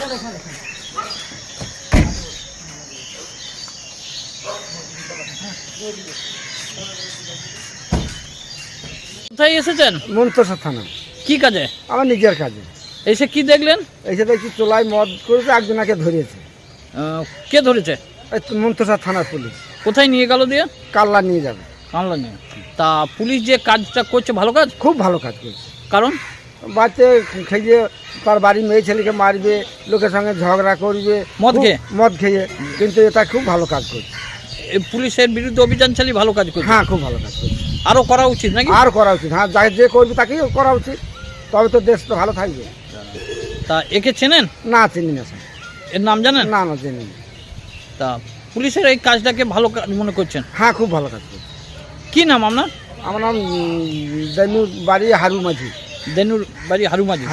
কোথায় এসেছেন? মন্তসা থানা। কি কাজে? আমার নিজের কাজে। এসে কি দেখলেন? এসে দেখছি চোলায় মদ করেছে, একজনাকে ধরিয়েছে। কে ধরেছে? মন্তসা থানার পুলিশ। কোথায় নিয়ে গেল দিয়ে? কাল্লা নিয়ে যাবে। কামলা নিয়ে। তা পুলিশ যে কাজটা করছে ভালো কাজ? খুব ভালো কাজ করছে। কারণ বাচ্চা খেয়ে তার বাড়ি মেয়ে ছেলেকে মারবে, লোকের সঙ্গে ঝগড়া করবে মদ খেয়ে, কিন্তু এটা খুব ভালো কাজ করছে। পুলিশের বিরুদ্ধে অভিযান চালিয়ে ভালো কাজ করছে। হ্যাঁ, খুব ভালো কাজ করছে। আরও করা উচিত নাকি? আর করা উচিত। হ্যাঁ, যে করবে তাকেই করা উচিত, তবে তো দেশ তো ভালো থাকবে। তা একে চেনেন? না, চিনি না স্যার। এর নাম জানেন? না, চিনি না। তা পুলিশের এই কাজটাকে ভালো কাজ মনে করছেন? হ্যাঁ, খুব ভালো কাজ করছে। কি নাম আপনার? আমার নাম দেনুর বাড়ি হারু মাঝি। দেনুর বাড়ি হারু মাঝি।